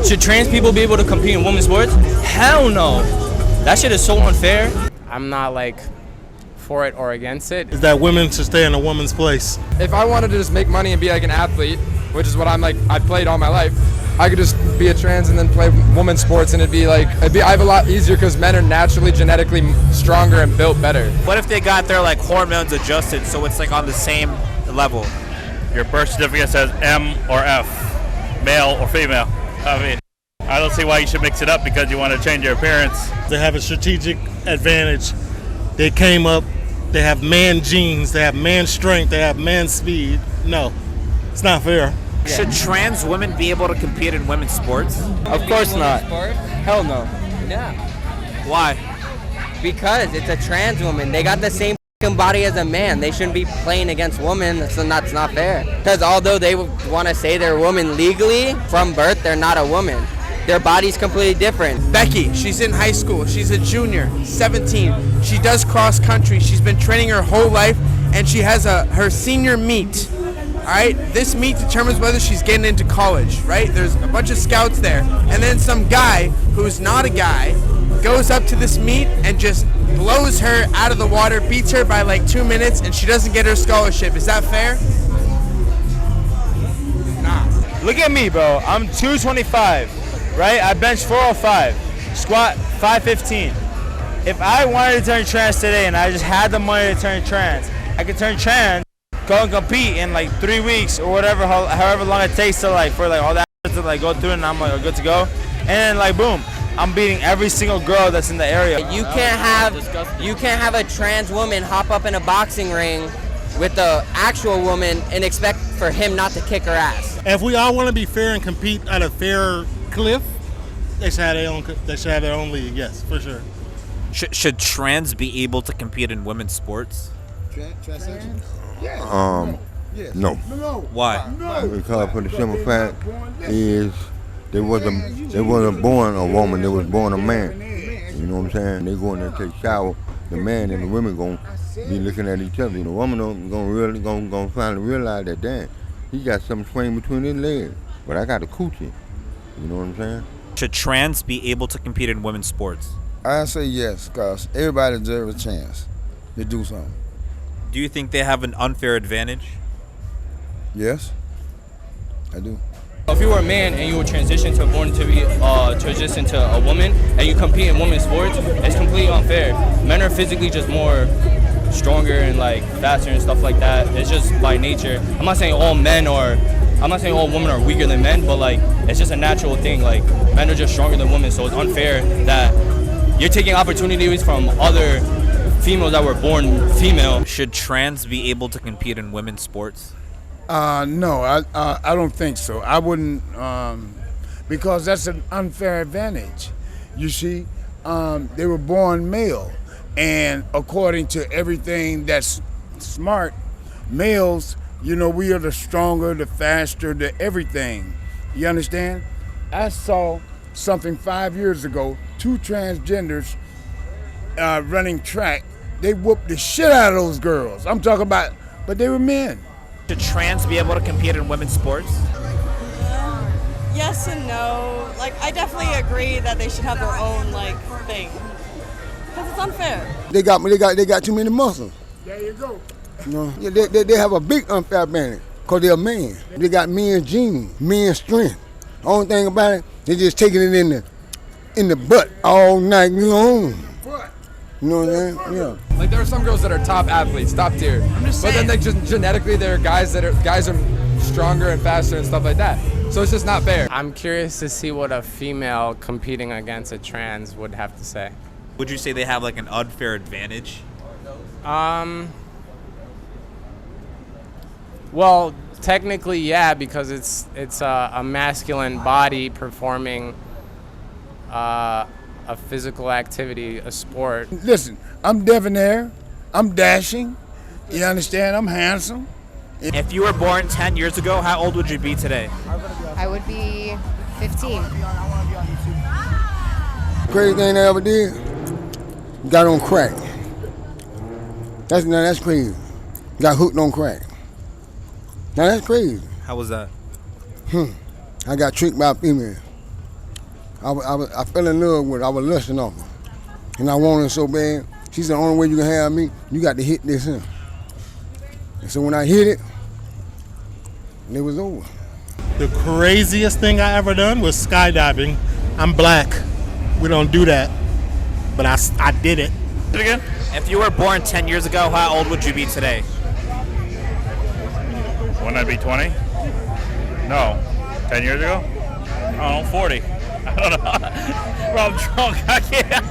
Should trans people be able to compete in women's sports? Hell no. That shit is so unfair. I'm not like for it or against it. Is that women should stay in a woman's place. If I wanted to just make money and be like an athlete, which is what I'm like, I played all my life, I could just be a trans and then play women's sports, and I have a lot easier because men are naturally genetically stronger and built better. What if they got their like hormones adjusted so it's like on the same level? Your birth certificate says M or F, male or female. I mean, I don't see why you should mix it up because you want to change your appearance. They have a strategic advantage. They came up, they have man genes, they have man strength, they have man speed. No, it's not fair. Should trans women be able to compete in women's sports? Of course not. Hell no. Yeah. Why? Because it's a trans woman. They got the same body as a man. They shouldn't be playing against women, so that's not fair. Because although they want to say they're a woman legally, from birth, they're not a woman. Their body's completely different. Becky, she's in high school. She's a junior, 17. She does cross country. She's been training her whole life, and she has her senior meet. All right, this meet determines whether she's getting into college, right? There's a bunch of scouts there, and then some guy who's not a guy goes up to this meet and just blows her out of the water, beats her by like 2 minutes, and she doesn't get her scholarship. Is that fair? Nah. Look at me, bro. I'm 225, right? I bench 405, squat 515. If I wanted to turn trans today and I just had the money to turn trans, I could turn trans, go and compete in like 3 weeks or whatever, however long it takes to like for like all that to like go through, and I'm like good to go, and then like boom, I'm beating every single girl that's in the area. You can't have a trans woman hop up in a boxing ring with the actual woman and expect for him not to kick her ass. If we all want to be fair and compete at a fair cliff, they should have their own league. Yes, for sure. Should trans be able to compete in women's sports? No. Why? Because for the simple fact is they wasn't born a woman, they was born a man. You know what I'm saying? They go in there and take a shower. The man and the women gonna be looking at each other. The woman gonna finally realize that damn, he got something swinging between his legs. But I got a coochie. You know what I'm saying? Should trans be able to compete in women's sports? I say yes, because everybody deserves a chance to do something. Do you think they have an unfair advantage? Yes, I do. If you were a man and you were transition to a woman and you compete in women's sports, it's completely unfair. Men are physically just more stronger and like faster and stuff like that. It's just by nature. I'm not saying all women are weaker than men, but like it's just a natural thing. Like men are just stronger than women, so it's unfair that you're taking opportunities from other females that were born female. Should trans be able to compete in women's sports? No, I don't think so. I wouldn't, because that's an unfair advantage. You see, they were born male, and according to everything that's smart, males, you know, we are the stronger, the faster, the everything. You understand? I saw something 5 years ago, 2 transgenders running track. They whooped the shit out of those girls. I'm talking about, but they were men. Should trans be able to compete in women's sports? Yes and no. Like, I definitely agree that they should have their own like thing, because it's unfair. They got too many muscles. There you go. You know, they have a big unfair advantage because they're a man. They got men's genes, men's strength. Only thing about it, they just taking it in the butt all night long. You know what I'm saying? Yeah. Like there are some girls that are top athletes, top tier. But then they just genetically there are guys are stronger and faster and stuff like that. So it's just not fair. I'm curious to see what a female competing against a trans would have to say. Would you say they have like an unfair advantage? Well, technically, yeah, because it's a masculine body performing a physical activity, a sport. Listen, I'm debonair, I'm dashing, you understand, I'm handsome. If you were born 10 years ago, how old would you be today? I would be 15. Crazy thing I ever did, got on crack. That's crazy. Got hooked on crack. Now that's crazy. How was that? I got tricked by a female. I fell in love with her. I was lusting off her. And I wanted her so bad. She said, the only way you can have me, you got to hit this here. And so when I hit it, it was over. The craziest thing I ever done was skydiving. I'm black. We don't do that. But I did it. Do it again. If you were born 10 years ago, how old would you be today? Wouldn't I be 20? No. 10 years ago? I don't know, 40. I don't know. Bro, I'm drunk. I can't.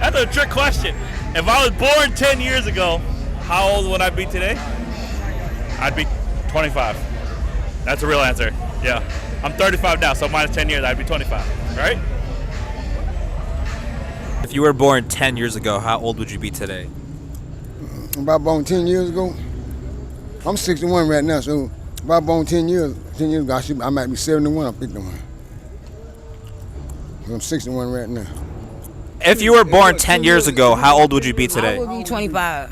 That's a trick question. If I was born 10 years ago, how old would I be today? I'd be 25. That's a real answer. Yeah. I'm 35 now, so minus 10 years, I'd be 25. Right? If you were born 10 years ago, how old would you be today? If I born 10 years ago, I'm 61 right now, so if I born 10 years ago, I might be 71 or 51. I'm 61 right now. If you were born 10 years ago, how old would you be today? I would be 25.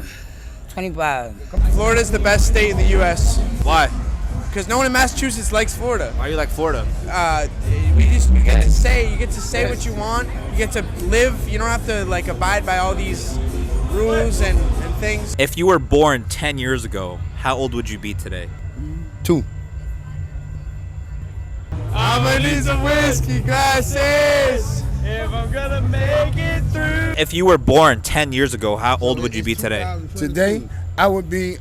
25. Florida's the best state in the U.S. Why? Because no one in Massachusetts likes Florida. Why do you like Florida? You get to say what you want. You get to live. You don't have to like abide by all these rules and things. If you were born 10 years ago, how old would you be today? 2. I'ma need some whiskey glasses if I'm gonna make it through. If you were born 10 years ago, how old would you be today? Today, I would be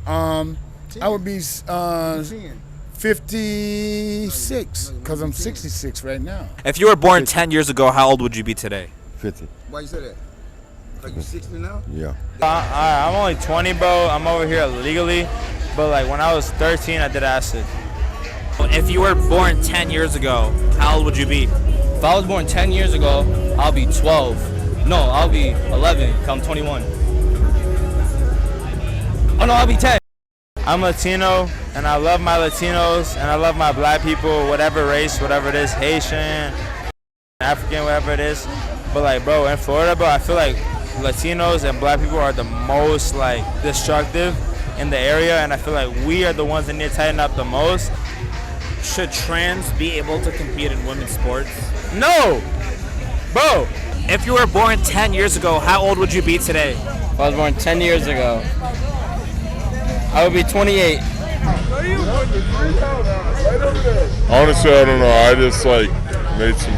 56, because I'm 66 right now. If you were born 10 years ago, how old would you be today? 50. Why you say that? Like you 60 now? Yeah. I'm only 20, bro. I'm over here legally, but like when I was 13, I did acid. If you were born 10 years ago, how old would you be? If I was born 10 years ago, I'll be 12. No, I'll be 11. 'Cause I'm 21. Oh no, I'll be 10. I'm Latino, and I love my Latinos, and I love my black people, whatever race, whatever it is, Haitian, African, whatever it is. But like, bro, in Florida, bro, I feel like Latinos and black people are the most like destructive in the area, and I feel like we are the ones that need to tighten up the most. Should trans be able to compete in women's sports? No! Bro! If you were born 10 years ago, how old would you be today? If I was born 10 years ago, I would be 28. Honestly, I don't know. I just like made some